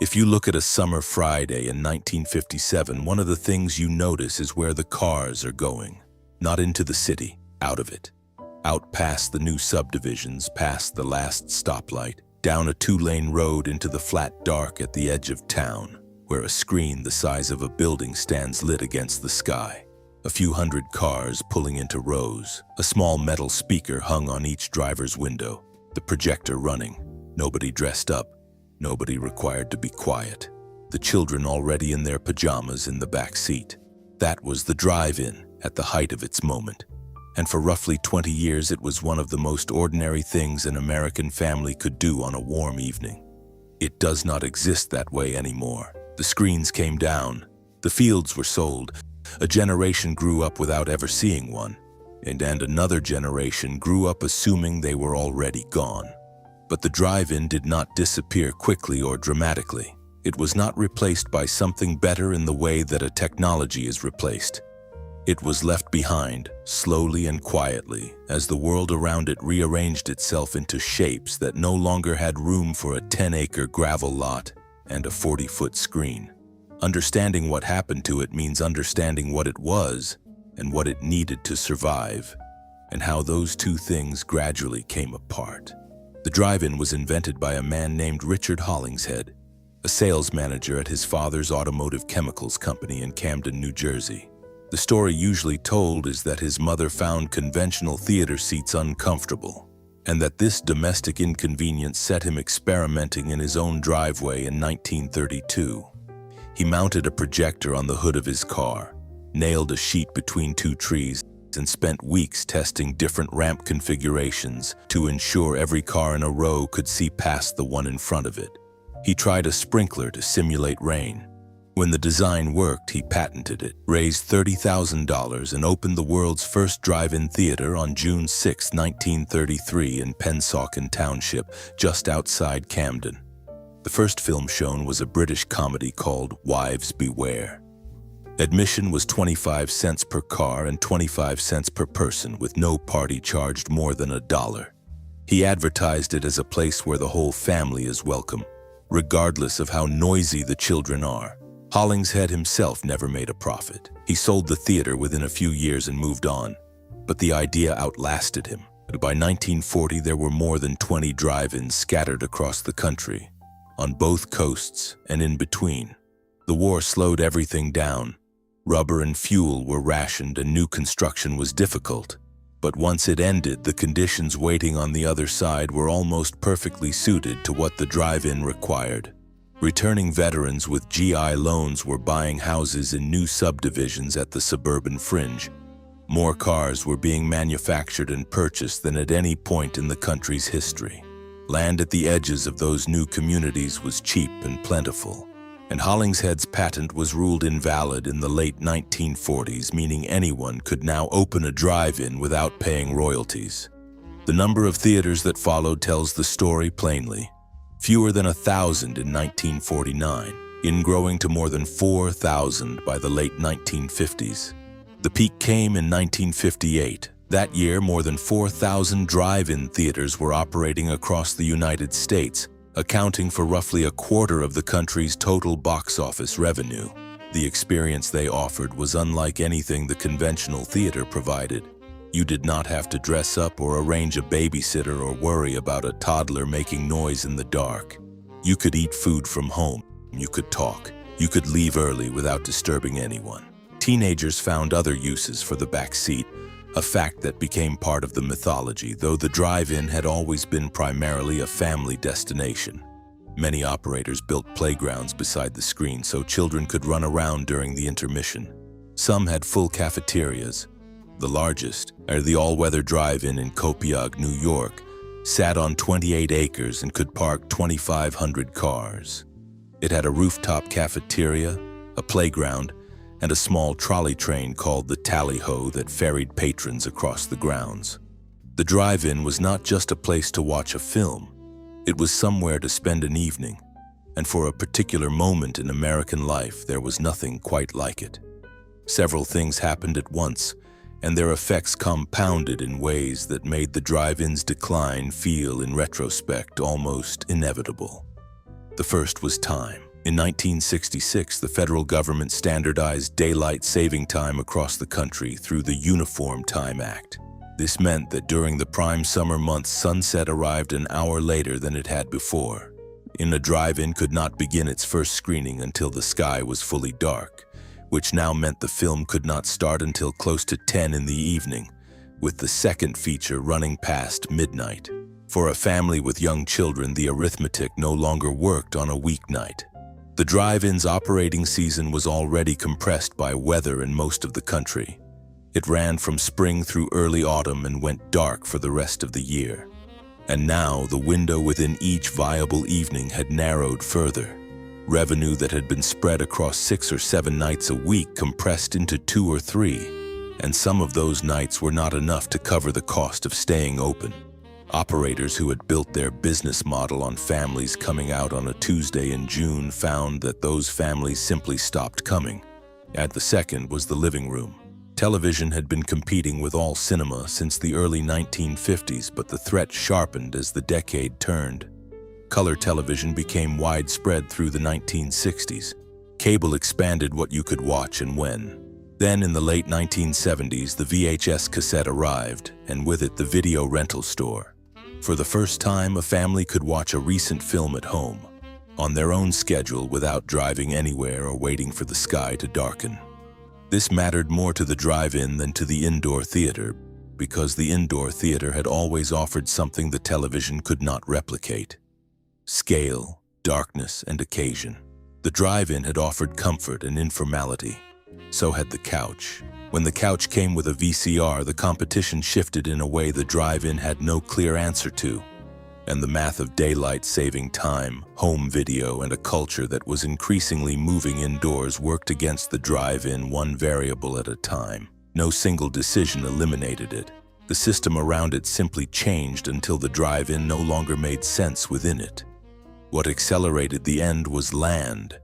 If you look at a summer Friday in 1957, one of the things you notice is where the cars are going. Not into the city, out of it. Out past the new subdivisions, past the last stoplight, down a two-lane road into the flat dark at the edge of town, where a screen the size of a building stands lit against the sky. A few hundred cars pulling into rows, a small metal speaker hung on each driver's window, the projector running, nobody dressed up, nobody required to be quiet. The children already in their pajamas in the back seat. That was the drive-in at the height of its moment. And for roughly 20 years it was one of the most ordinary things an American family could do on a warm evening. It does not exist that way anymore. The screens came down, the fields were sold, a generation grew up without ever seeing one, and another generation grew up assuming they were already gone. But the drive-in did not disappear quickly or dramatically. It was not replaced by something better in the way that a technology is replaced. It was left behind, slowly and quietly, as the world around it rearranged itself into shapes that no longer had room for a 10-acre gravel lot and a 40-foot screen. Understanding what happened to it means understanding what it was and what it needed to survive, and how those two things gradually came apart. The drive-in was invented by a man named Richard Hollingshead, a sales manager at his father's automotive chemicals company in Camden, New Jersey. The story usually told is that his mother found conventional theater seats uncomfortable, and that this domestic inconvenience set him experimenting in his own driveway in 1932. He mounted a projector on the hood of his car, nailed a sheet between two trees, and spent weeks testing different ramp configurations to ensure every car in a row could see past the one in front of it. He tried a sprinkler to simulate rain. When the design worked, he patented it, raised $30,000, and opened the world's first drive-in theater on June 6, 1933 in Pensauken Township, just outside Camden. The first film shown was a British comedy called Wives Beware. Admission was 25 cents per car and 25 cents per person, with no party charged more than $1. He advertised it as a place where the whole family is welcome, regardless of how noisy the children are. Hollingshead himself never made a profit. He sold the theater within a few years and moved on, but the idea outlasted him. By 1940, there were more than 20 drive-ins scattered across the country, on both coasts and in between. The war slowed everything down. Rubber and fuel were rationed and new construction was difficult. But once it ended, the conditions waiting on the other side were almost perfectly suited to what the drive-in required. Returning veterans with GI loans were buying houses in new subdivisions at the suburban fringe. More cars were being manufactured and purchased than at any point in the country's history. Land at the edges of those new communities was cheap and plentiful, and Hollingshead's patent was ruled invalid in the late 1940s, meaning anyone could now open a drive-in without paying royalties. The number of theaters that followed tells the story plainly. Fewer than 1,000 in 1949, growing to more than 4,000 by the late 1950s. The peak came in 1958. That year, more than 4,000 drive-in theaters were operating across the United States, accounting for roughly a quarter of the country's total box office revenue. The experience they offered was unlike anything the conventional theater provided. You did not have to dress up or arrange a babysitter or worry about a toddler making noise in the dark. You could eat food from home. You could talk. You could leave early without disturbing anyone. Teenagers found other uses for the back seat, a fact that became part of the mythology, though the drive-in had always been primarily a family destination. Many operators built playgrounds beside the screen so children could run around during the intermission. Some had full cafeterias. The largest, the all-weather drive-in in Copiague, New York, sat on 28 acres and could park 2,500 cars. It had a rooftop cafeteria, a playground, and a small trolley train called the Tally-Ho that ferried patrons across the grounds. The drive-in was not just a place to watch a film. It was somewhere to spend an evening, and for a particular moment in American life, there was nothing quite like it. Several things happened at once, and their effects compounded in ways that made the drive-in's decline feel, in retrospect, almost inevitable. The first was time. In 1966, the federal government standardized daylight saving time across the country through the Uniform Time Act. This meant that during the prime summer months, sunset arrived an hour later than it had before. A drive-in could not begin its first screening until the sky was fully dark, which now meant the film could not start until close to 10 in the evening, with the second feature running past midnight. For a family with young children, the arithmetic no longer worked on a weeknight. The drive-in's operating season was already compressed by weather in most of the country. It ran from spring through early autumn and went dark for the rest of the year. And now the window within each viable evening had narrowed further. Revenue that had been spread across 6 or 7 nights a week compressed into 2 or 3, and some of those nights were not enough to cover the cost of staying open. Operators who had built their business model on families coming out on a Tuesday in June found that those families simply stopped coming. At the second was the living room. Television had been competing with all cinema since the early 1950s, but the threat sharpened as the decade turned. Color television became widespread through the 1960s. Cable expanded what you could watch and when. Then in the late 1970s, the VHS cassette arrived, and with it the video rental store. For the first time, a family could watch a recent film at home, on their own schedule without driving anywhere or waiting for the sky to darken. This mattered more to the drive-in than to the indoor theater, because the indoor theater had always offered something the television could not replicate: scale, darkness, and occasion. The drive-in had offered comfort and informality. So had the couch. When the couch came with a VCR, the competition shifted in a way the drive-in had no clear answer to. And the math of daylight saving time, home video, and a culture that was increasingly moving indoors worked against the drive-in, one variable at a time. No single decision eliminated it. The system around it simply changed until the drive-in no longer made sense within it. What accelerated the end was land.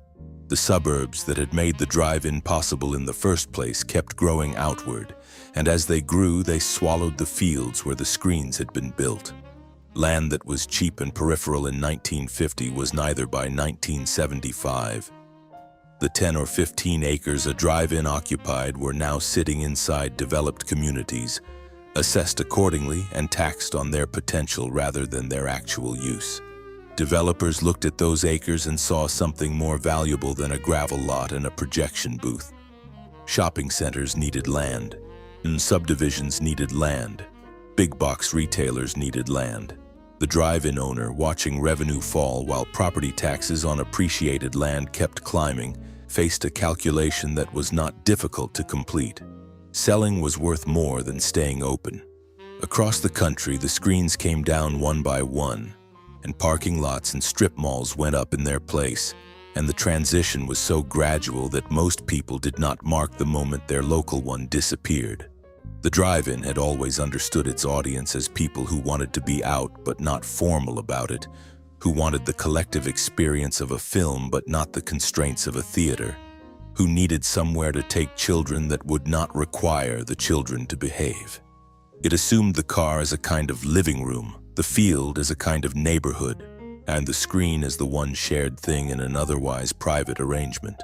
The suburbs that had made the drive-in possible in the first place kept growing outward, and as they grew, they swallowed the fields where the screens had been built. Land that was cheap and peripheral in 1950 was neither by 1975. The 10 or 15 acres a drive-in occupied were now sitting inside developed communities, assessed accordingly and taxed on their potential rather than their actual use. Developers looked at those acres and saw something more valuable than a gravel lot and a projection booth. Shopping centers needed land, and subdivisions needed land. Big box retailers needed land. The drive-in owner, watching revenue fall while property taxes on appreciated land kept climbing, faced a calculation that was not difficult to complete. Selling was worth more than staying open. Across the country, the screens came down one by one, and parking lots and strip malls went up in their place, and the transition was so gradual that most people did not mark the moment their local one disappeared. The drive-in had always understood its audience as people who wanted to be out but not formal about it, who wanted the collective experience of a film but not the constraints of a theater, who needed somewhere to take children that would not require the children to behave. It assumed the car as a kind of living room, the field as a kind of neighborhood, and the screen as the one shared thing in an otherwise private arrangement.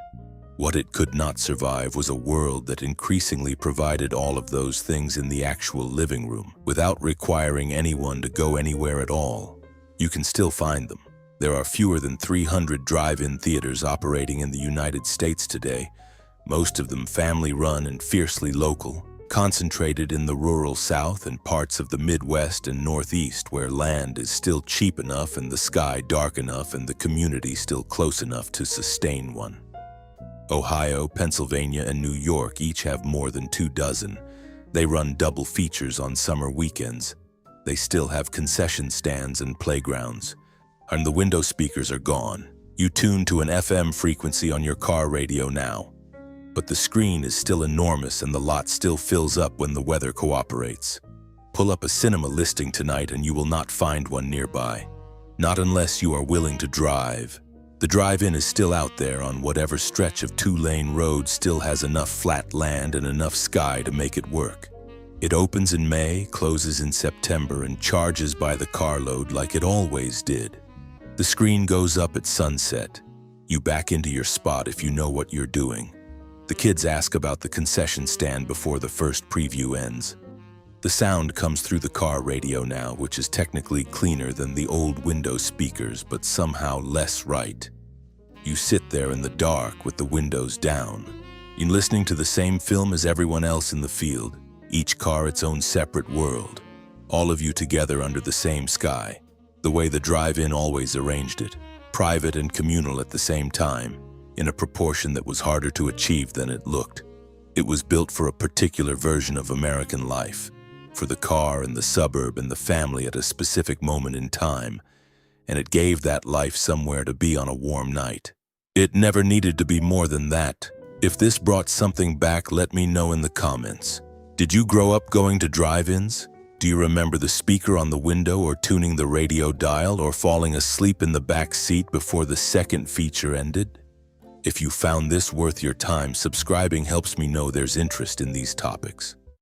What it could not survive was a world that increasingly provided all of those things in the actual living room, without requiring anyone to go anywhere at all. You can still find them. There are fewer than 300 drive-in theaters operating in the United States today, most of them family-run and fiercely local, concentrated in the rural South and parts of the Midwest and Northeast where land is still cheap enough and the sky dark enough and the community still close enough to sustain one. Ohio, Pennsylvania, and New York each have more than 24. They run double features on summer weekends. They still have concession stands and playgrounds. And the window speakers are gone. You tune to an FM frequency on your car radio now. But the screen is still enormous and the lot still fills up when the weather cooperates. Pull up a cinema listing tonight and you will not find one nearby. Not unless you are willing to drive. The drive-in is still out there on whatever stretch of 2-lane road still has enough flat land and enough sky to make it work. It opens in May, closes in September, and charges by the carload like it always did. The screen goes up at sunset. You back into your spot if you know what you're doing. The kids ask about the concession stand before the first preview ends. The sound comes through the car radio now, which is technically cleaner than the old window speakers, but somehow less right. You sit there in the dark with the windows down. You're listening to the same film as everyone else in the field, each car its own separate world. All of you together under the same sky, the way the drive-in always arranged it, private and communal at the same time, in a proportion that was harder to achieve than it looked. It was built for a particular version of American life, for the car and the suburb and the family at a specific moment in time, and it gave that life somewhere to be on a warm night. It never needed to be more than that. If this brought something back, let me know in the comments. Did you grow up going to drive-ins? Do you remember the speaker on the window or tuning the radio dial or falling asleep in the back seat before the second feature ended? If you found this worth your time, subscribing helps me know there's interest in these topics.